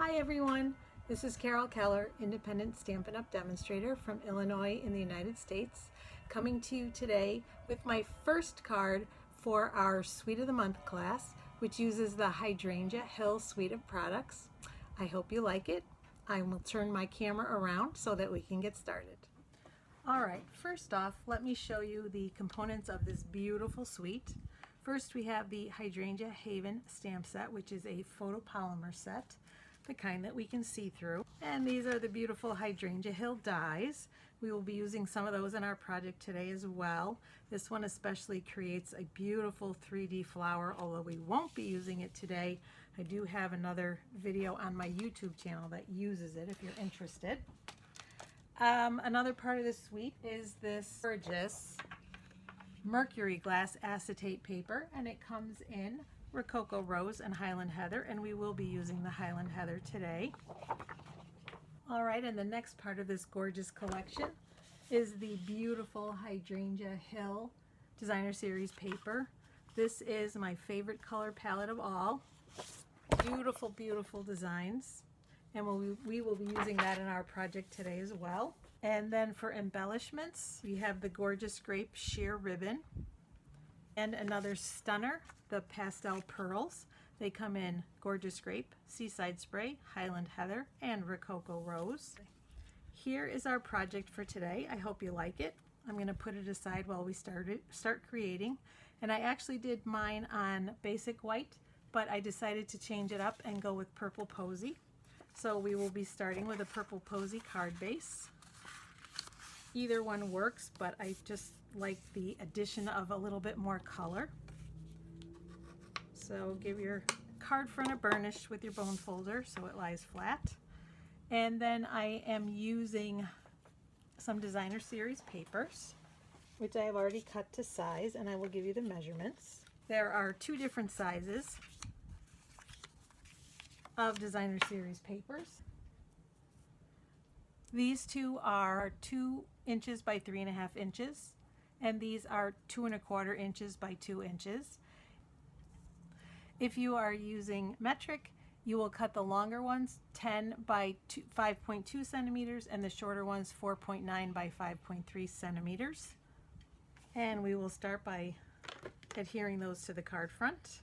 Hi everyone, this is Carol Keller, independent Stampin' Up! Demonstrator from Illinois in the United States, coming to you today with my first card for our Suite of the Month class, which uses the Hydrangea Hill Suite of products. I hope you like it. I will turn my camera around so that we can get started. Alright, first off, let me show you the components of this beautiful suite. First, we have the Hydrangea Haven stamp set, which is a photopolymer set, the kind that we can see through. And these are the beautiful Hydrangea Hill dies. We will be using some of those in our project today as well. This one especially creates a beautiful 3D flower, although we won't be using it today. I do have another video on my YouTube channel that uses it if you're interested. Another part of this suite is this gorgeous mercury glass acetate paper, and it comes in Rococo Rose and Highland Heather, and we will be using the Highland Heather today. Alright, and the next part of this gorgeous collection is the beautiful Hydrangea Hill Designer Series paper. This is my favorite color palette of all. Beautiful, beautiful designs, and we will be using that in our project today as well. And then for embellishments, we have the gorgeous grape sheer ribbon and another stunner, the pastel pearls. They come in gorgeous grape, seaside spray, Highland Heather, and Rococo Rose. Here is our project for today. I hope you like it. I'm going to put it aside while we start creating. And I actually did mine on basic white, but I decided to change it up and go with purple posy. So we will be starting with a purple posy card base. Either one works, but I just like the addition of a little bit more color. So give your card front a burnish with your bone folder so it lies flat. And then I am using some Designer Series papers, which I have already cut to size, and I will give you the measurements. There are two different sizes of Designer Series papers. These two are 2 inches by 3.5 inches, and these are 2 1/4 inches by 2 inches. If you are using metric, you will cut the longer ones 10 by 5.2 centimeters and the shorter ones 4.9 by 5.3 centimeters. And we will start by adhering those to the card front.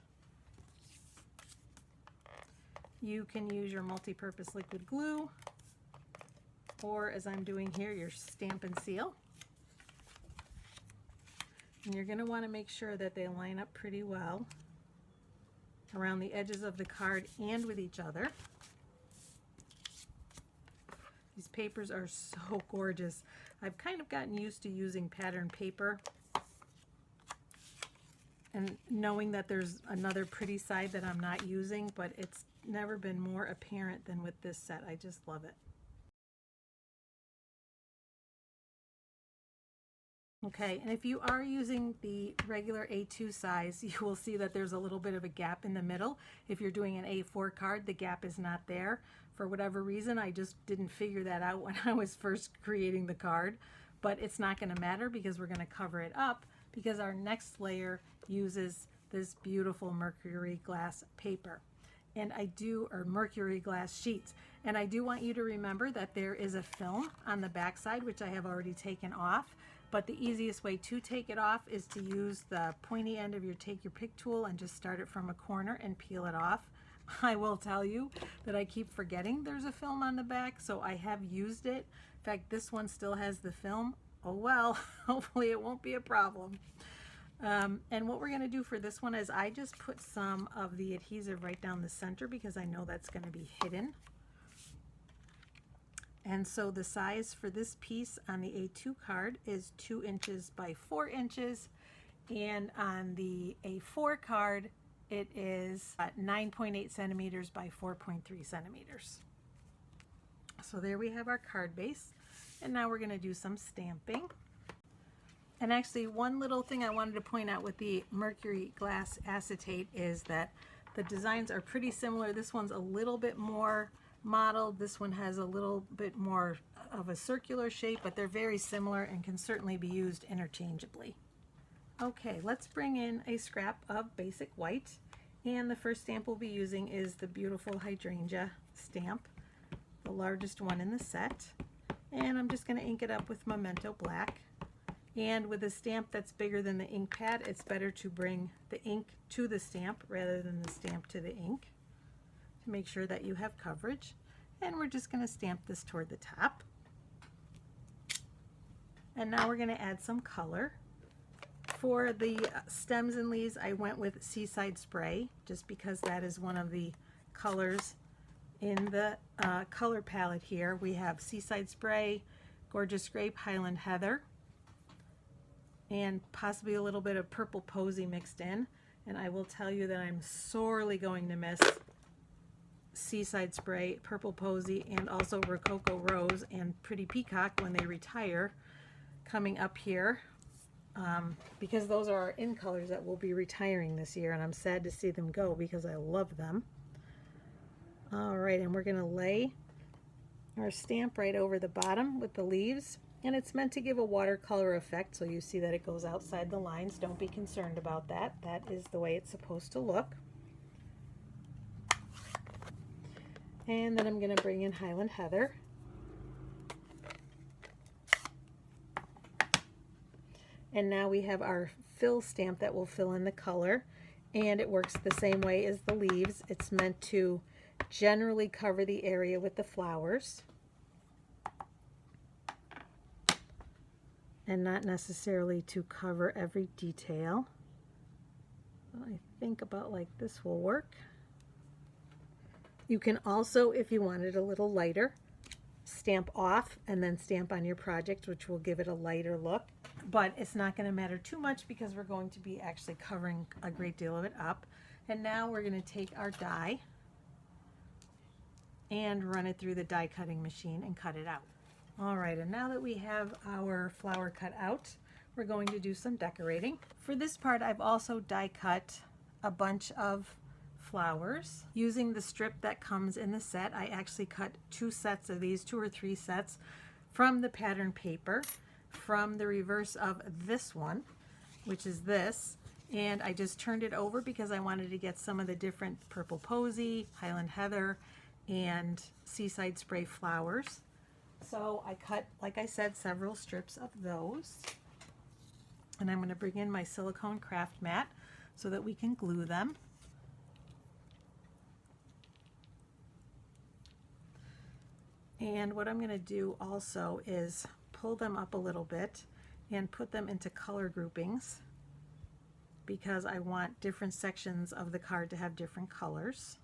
You can use your multi-purpose liquid glue, or as I'm doing here, your Stampin' Seal. And you're going to want to make sure that they line up pretty well around the edges of the card and with each other. These papers are so gorgeous. I've kind of gotten used to using pattern paper and knowing that there's another pretty side that I'm not using, but it's never been more apparent than with this set. I just love it. Okay, and if you are using the regular A2 size, you will see that there's a little bit of a gap in the middle. If you're doing an A4 card, the gap is not there. For whatever reason, I just didn't figure that out when I was first creating the card, but it's not going to matter because we're going to cover it up because our next layer uses this beautiful mercury glass paper. And or mercury glass sheets. And I do want you to remember that there is a film on the back side, which I have already taken off. But the easiest way to take it off is to use the pointy end of your take your pick tool and just start it from a corner and peel it off. I will tell you that I keep forgetting there's a film on the back, so I have used it. In fact, this one still has the film. Oh well, hopefully it won't be a problem. And what we're going to do for this one is I just put some of the adhesive right down the center because I know that's going to be hidden. And so the size for this piece on the A2 card is 2 inches by 4 inches, and on the A4 card it is 9.8 centimeters by 4.3 centimeters. So there we have our card base, and now we're going to do some stamping. And actually, one little thing I wanted to point out with the mercury glass acetate is that the designs are pretty similar. This one's a little bit more modeled. This one has a little bit more of a circular shape, but they're very similar and can certainly be used interchangeably. Okay, let's bring in a scrap of basic white, And the first stamp we'll be using is the beautiful hydrangea stamp, the largest one in the set. And I'm just going to ink it up with Memento Black. And with a stamp that's bigger than the ink pad, it's better to bring the ink to the stamp rather than the stamp to the ink to make sure that you have coverage. And we're just going to stamp this toward the top. And now we're going to add some color. For the stems and leaves, I went with Seaside Spray, just because that is one of the colors in the color palette here. We have Seaside Spray, Gorgeous Grape, Highland Heather, and possibly a little bit of Purple Posy mixed in. And I will tell you that I'm sorely going to miss Seaside Spray, Purple Posy, and also Rococo Rose and Pretty Peacock when they retire coming up here. Because those are our in colors that will be retiring this year, and I'm sad to see them go because I love them. Alright, and we're going to lay our stamp right over the bottom with the leaves, and it's meant to give a watercolor effect, so you see that it goes outside the lines. Don't be concerned about that. That is the way it's supposed to look. And then I'm going to bring in Highland Heather. And now we have our fill stamp that will fill in the color, and it works the same way as the leaves. It's meant to generally cover the area with the flowers and not necessarily to cover every detail. I think about like this will work. You can also, if you want it a little lighter, stamp off and then stamp on your project, which will give it a lighter look. But it's not going to matter too much because we're going to be actually covering a great deal of it up. And now we're going to take our die and run it through the die cutting machine and cut it out. Alright, and now that we have our flower cut out, we're going to do some decorating. For this part, I've also die cut a bunch of flowers. Using the strip that comes in the set, I actually cut 2 sets of these, 2 or 3 sets from the pattern paper, from the reverse of this one, which is this, and I just turned it over because I wanted to get some of the different Purple Posy, Highland Heather, and Seaside Spray flowers. So I cut, like I said, several strips of those, and I'm going to bring in my silicone craft mat so that we can glue them. And what I'm going to do also is pull them up a little bit and put them into color groupings because I want different sections of the card to have different colors.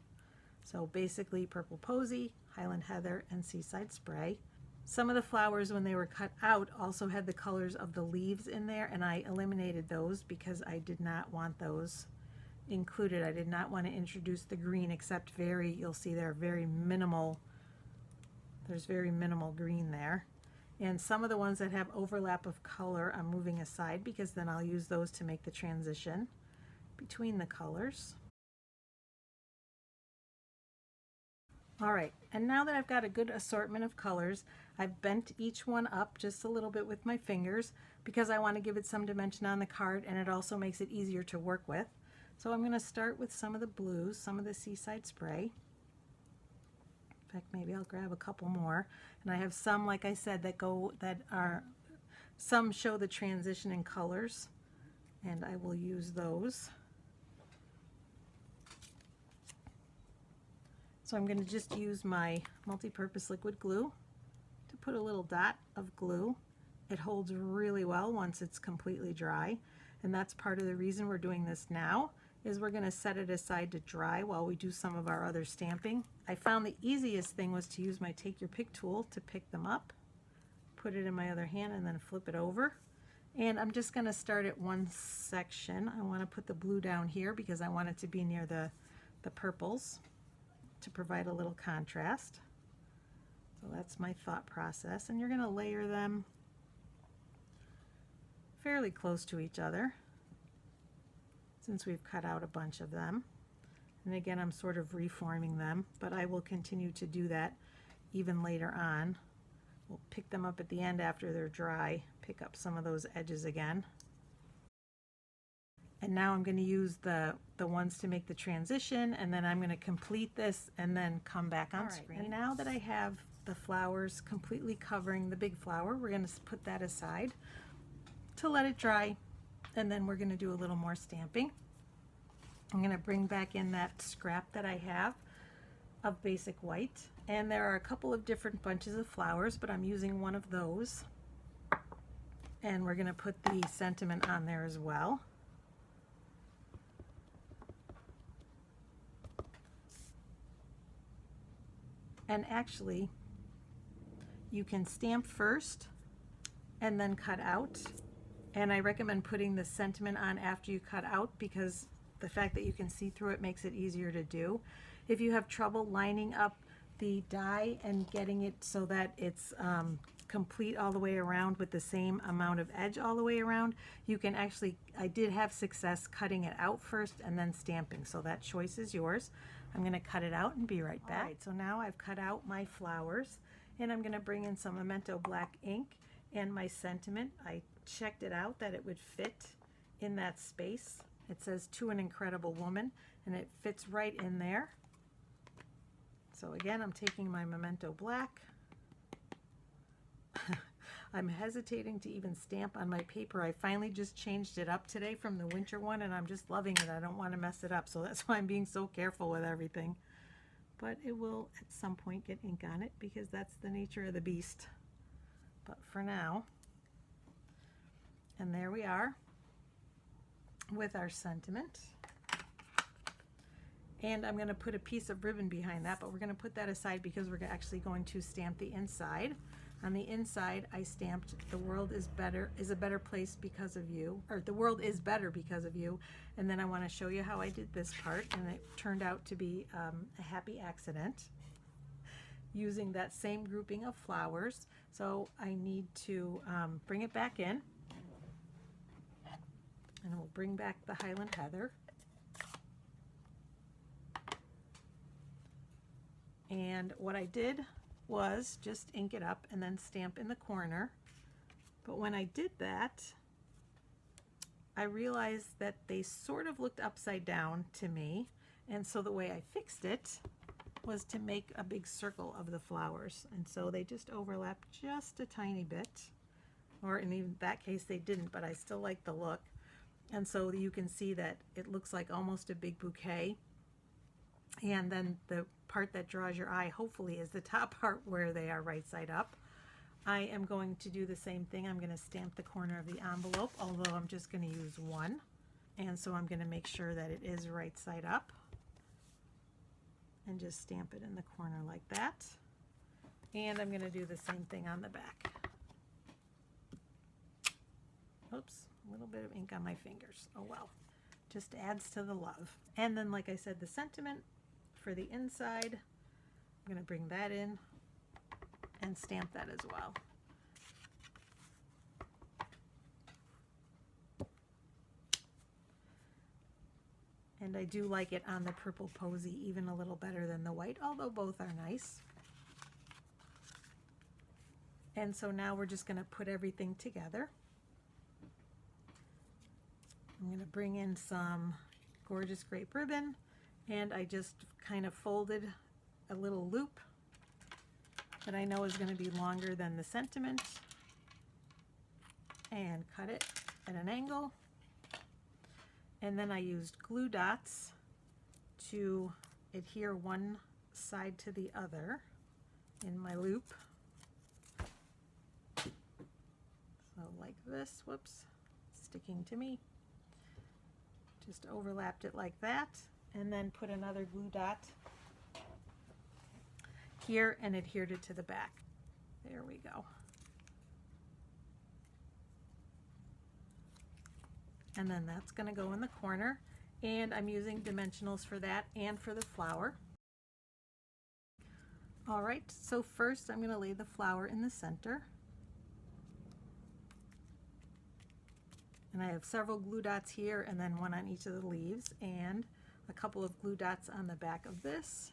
So basically Purple Posy, Highland Heather, and Seaside Spray. Some of the flowers when they were cut out also had the colors of the leaves in there, and I eliminated those because I did not want those included. I did not want to introduce the green except you'll see they're very minimal. There's very minimal green there. And some of the ones that have overlap of color I'm moving aside because then I'll use those to make the transition between the colors. Alright, and now that I've got a good assortment of colors, I've bent each one up just a little bit with my fingers because I want to give it some dimension on the card, and it also makes it easier to work with. So I'm going to start with some of the blues, some of the Seaside Spray. In fact, maybe I'll grab a couple more. And I have some, like I said, some show the transition in colors, and I will use those. So I'm going to just use my multi-purpose liquid glue to put a little dot of glue. It holds really well once it's completely dry, and that's part of the reason we're doing this now, is we're going to set it aside to dry while we do some of our other stamping. I found the easiest thing was to use my Take Your Pick tool to pick them up, put it in my other hand, and then flip it over. And I'm just going to start at one section. I want to put the blue down here because I want it to be near the purples to provide a little contrast. So that's my thought process, and you're going to layer them fairly close to each other since we've cut out a bunch of them. And again, I'm sort of reforming them, but I will continue to do that even later on. We'll pick them up at the end after they're dry, pick up some of those edges again. And now I'm going to use the ones to make the transition, and then I'm going to complete this and then come back on screen. And now that I have the flowers completely covering the big flower, we're going to put that aside to let it dry, and then we're going to do a little more stamping. I'm going to bring back in that scrap that I have of basic white, and there are a couple of different bunches of flowers, but I'm using one of those, and we're going to put the sentiment on there as well. And actually, you can stamp first and then cut out, and I recommend putting the sentiment on after you cut out, because the fact that you can see through it makes it easier to do. If you have trouble lining up the die and getting it so that it's complete all the way around with the same amount of edge all the way around, you can actually, I did have success cutting it out first and then stamping, so that choice is yours. I'm going to cut it out and be right back. All right, so now I've cut out my flowers, and I'm going to bring in some Memento black ink and my sentiment. I checked it out that it would fit in that space. It says "To an Incredible Woman," and it fits right in there. So again, I'm taking my Memento black. I'm hesitating to even stamp on my paper. I finally just changed it up today from the winter one, and I'm just loving it. I don't want to mess it up, so that's why I'm being so careful with everything. But it will at some point get ink on it, because that's the nature of the beast. But for now, and there we are with our sentiment. And I'm going to put a piece of ribbon behind that, but we're going to put that aside because we're actually going to stamp the inside. On the inside, I stamped "The world is a better place because of you," or "The world is better because of you." And then I want to show you how I did this part, and it turned out to be a happy accident using that same grouping of flowers. So I need to bring it back in, and we'll bring back the Highland Heather. And what I did was just ink it up and then stamp in the corner. But when I did that, I realized that they sort of looked upside down to me, and so the way I fixed it was to make a big circle of the flowers, and so they just overlapped just a tiny bit, or in even that case they didn't, but I still like the look. And so you can see that it looks like almost a big bouquet. And then the part that draws your eye, hopefully, is the top part where they are right side up. I am going to do the same thing. I'm going to stamp the corner of the envelope, although I'm just going to use one. And so I'm going to make sure that it is right side up, and just stamp it in the corner like that. And I'm going to do the same thing on the back. Oops, a little bit of ink on my fingers. Oh well, just adds to the love. And then, like I said, the sentiment for the inside, I'm going to bring that in and stamp that as well. And I do like it on the purple posy even a little better than the white, although both are nice. And so now we're just going to put everything together. I'm going to bring in some gorgeous grape ribbon, and I just kind of folded a little loop that I know is going to be longer than the sentiment, and cut it at an angle. And then I used glue dots to adhere one side to the other in my loop. So like this, whoops, sticking to me. Just overlapped it like that, and then put another glue dot here and adhered it to the back. There we go. And then that's going to go in the corner, and I'm using dimensionals for that and for the flower. All right, so first I'm going to lay the flower in the center. And I have several glue dots here, and then one on each of the leaves, and a couple of glue dots on the back of this.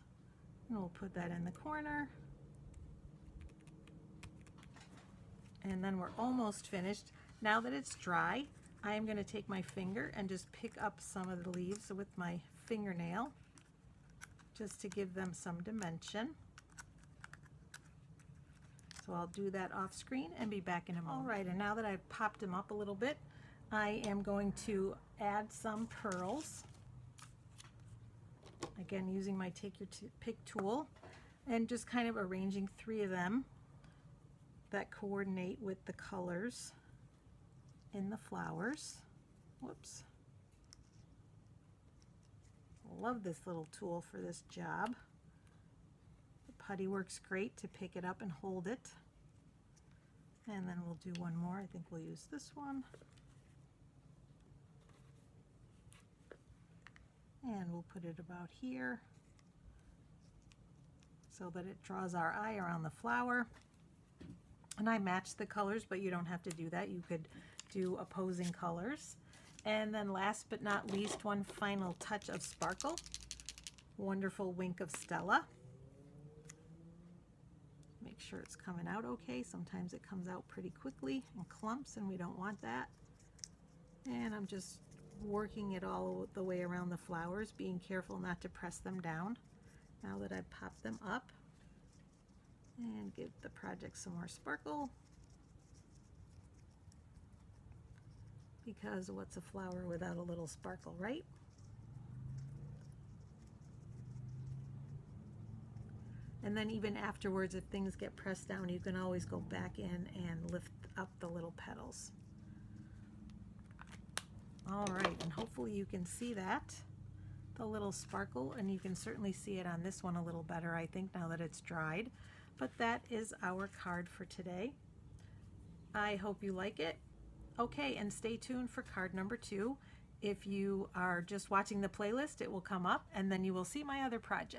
And we'll put that in the corner. And then we're almost finished. Now that it's dry, I am going to take my finger and just pick up some of the leaves with my fingernail just to give them some dimension. So I'll do that off screen and be back in a moment. All right, and now that I've popped them up a little bit, I am going to add some pearls. Again, using my take your pick tool and just kind of arranging 3 of them that coordinate with the colors in the flowers. Whoops. Love this little tool for this job. The putty works great to pick it up and hold it. And then we'll do one more. I think we'll use this one. And we'll put it about here so that it draws our eye around the flower. And I matched the colors, but you don't have to do that. You could do opposing colors. And then last but not least, one final touch of sparkle. Wonderful wink of Stella. Make sure it's coming out okay. Sometimes it comes out pretty quickly in clumps and we don't want that. And I'm just working it all the way around the flowers, being careful not to press them down. Now that I've popped them up, and give the project some more sparkle, because what's a flower without a little sparkle, right? And then even afterwards, if things get pressed down, you can always go back in and lift up the little petals. All right, and hopefully you can see that, the little sparkle, and you can certainly see it on this one a little better, I think, now that it's dried. But that is our card for today. I hope you like it. Okay, and stay tuned for card number 2. If you are just watching the playlist, it will come up, and then you will see my other project.